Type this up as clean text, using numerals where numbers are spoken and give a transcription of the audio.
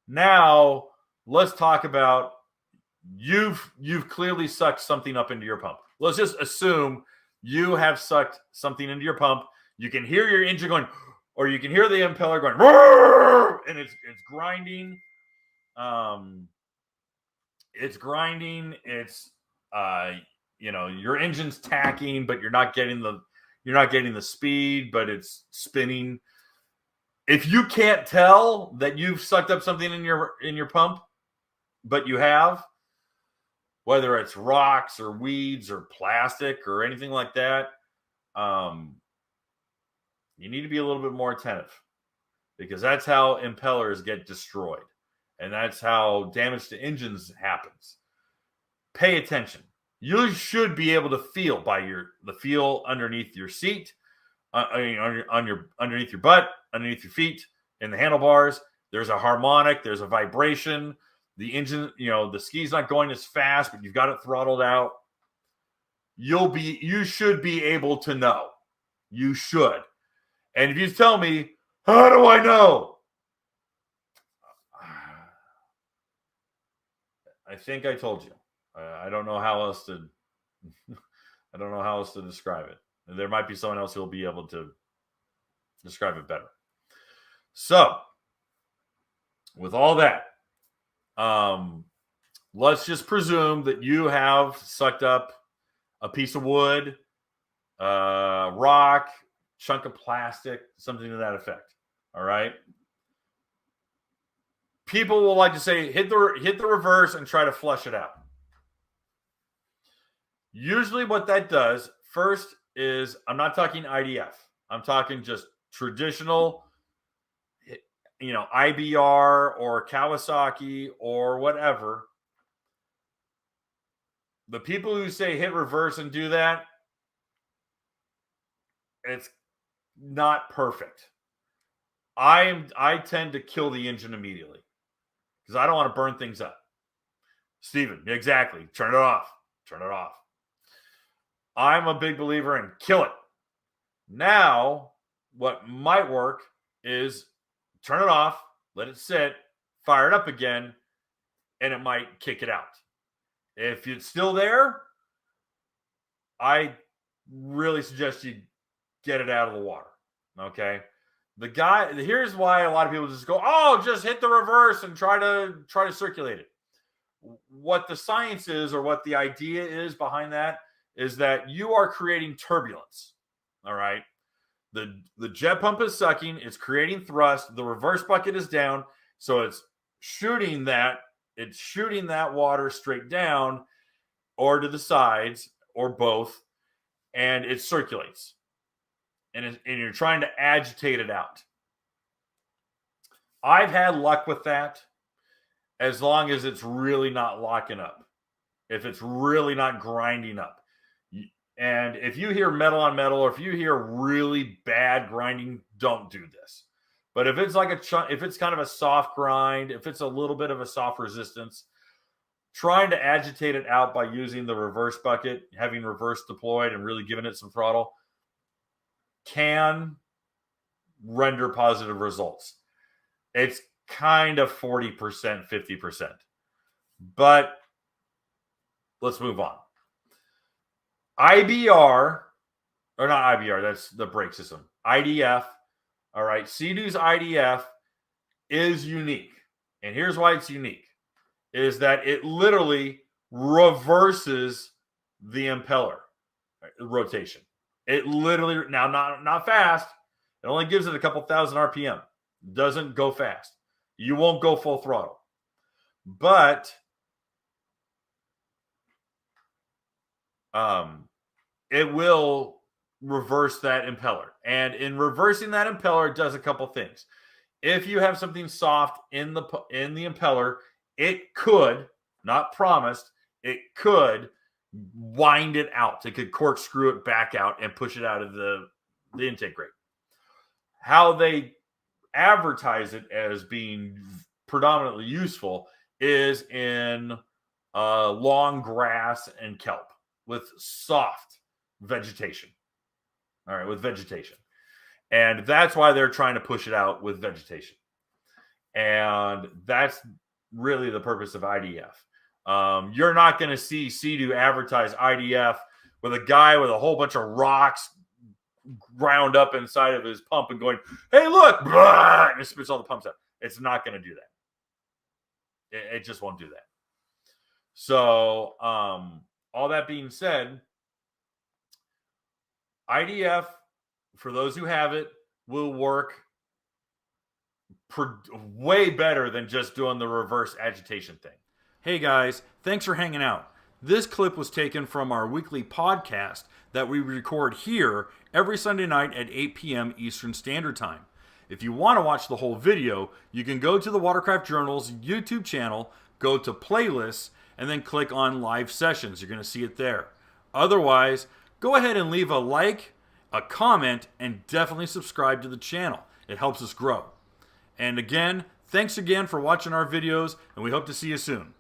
Now let's talk about you've clearly sucked something up into your pump. Let's just assume you have sucked something into your pump. You can hear your engine going, or you can hear the impeller going, and it's grinding. It's grinding. It's your engine's tacking, but you're not getting the speed, but it's spinning. If you can't tell that you've sucked up something in your pump, but you have, whether it's rocks or weeds or plastic or anything like that, you need to be a little bit more attentive, because that's how impellers get destroyed, and that's how damage to engines happens. Pay attention. You should be able to feel by the feel underneath your seat, underneath your butt, underneath your feet, in the handlebars. There's a harmonic. There's a vibration. The engine, the ski's not going as fast, but you've got it throttled out. You should be able to know. You should. And if you tell me, how do I know? I think I told you. I don't know how else to. I don't know how else to describe it. There might be someone else who will be able to describe it better. So, with all that, let's just presume that you have sucked up a piece of wood, rock, chunk of plastic, something to that effect. All right. People will like to say, hit the reverse and try to flush it out. Usually what that does first is, I'm not talking IDF. I'm talking just traditional, IBR or Kawasaki or whatever. The people who say hit reverse and do that, it's not perfect. I tend to kill the engine immediately because I don't want to burn things up. Steven, exactly. Turn it off. Turn it off. I'm a big believer in kill it. Now, what might work is turn it off, let it sit, fire it up again, and it might kick it out. If it's still there, I really suggest you get it out of the water. Okay? Here's why a lot of people just go, oh, just hit the reverse and try to circulate it. What the science is, or what the idea is behind that, is that you are creating turbulence. All right. The jet pump is sucking, it's creating thrust, the reverse bucket is down, so it's shooting that water straight down or to the sides or both, and it circulates. And you're trying to agitate it out. I've had luck with that, as long as it's really not locking up. If it's really not grinding up. And if you hear metal on metal, or if you hear really bad grinding, don't do this. But if it's if it's kind of a soft grind, if it's a little bit of a soft resistance, trying to agitate it out by using the reverse bucket, having reverse deployed and really giving it some throttle, can render positive results. It's kind of 40%, 50%. But let's move on. IBR, or not IBR, that's the brake system. IDF, all right, Sea-Doo's IDF is unique. And here's why it's unique, is that it literally reverses the impeller rotation. It literally, now not fast, it only gives it a couple thousand RPM. Doesn't go fast. You won't go full throttle. But it will reverse that impeller. And in reversing that impeller, it does a couple things. If you have something soft in the impeller, it could, not promised, it could wind it out. It could corkscrew it back out and push it out of the intake grate. How they advertise it as being predominantly useful is in long grass and kelp with soft vegetation. All right, with vegetation. And that's why they're trying to push it out with vegetation. And that's really the purpose of IDF. You're not going to see Sea-Doo advertise IDF with a guy with a whole bunch of rocks ground up inside of his pump and going, hey, look, and it spits all the pumps out. It's not going to do that. It just won't do that. So, all that being said, IDF, for those who have it, will work way better than just doing the reverse agitation thing. Hey guys, thanks for hanging out. This clip was taken from our weekly podcast that we record here every Sunday night at 8 p.m. Eastern Standard Time. If you want to watch the whole video, you can go to the Watercraft Journal's YouTube channel, go to playlists, and then click on live sessions. You're going to see it there. Otherwise, go ahead and leave a like, a comment, and definitely subscribe to the channel. It helps us grow. And again, thanks again for watching our videos, and we hope to see you soon.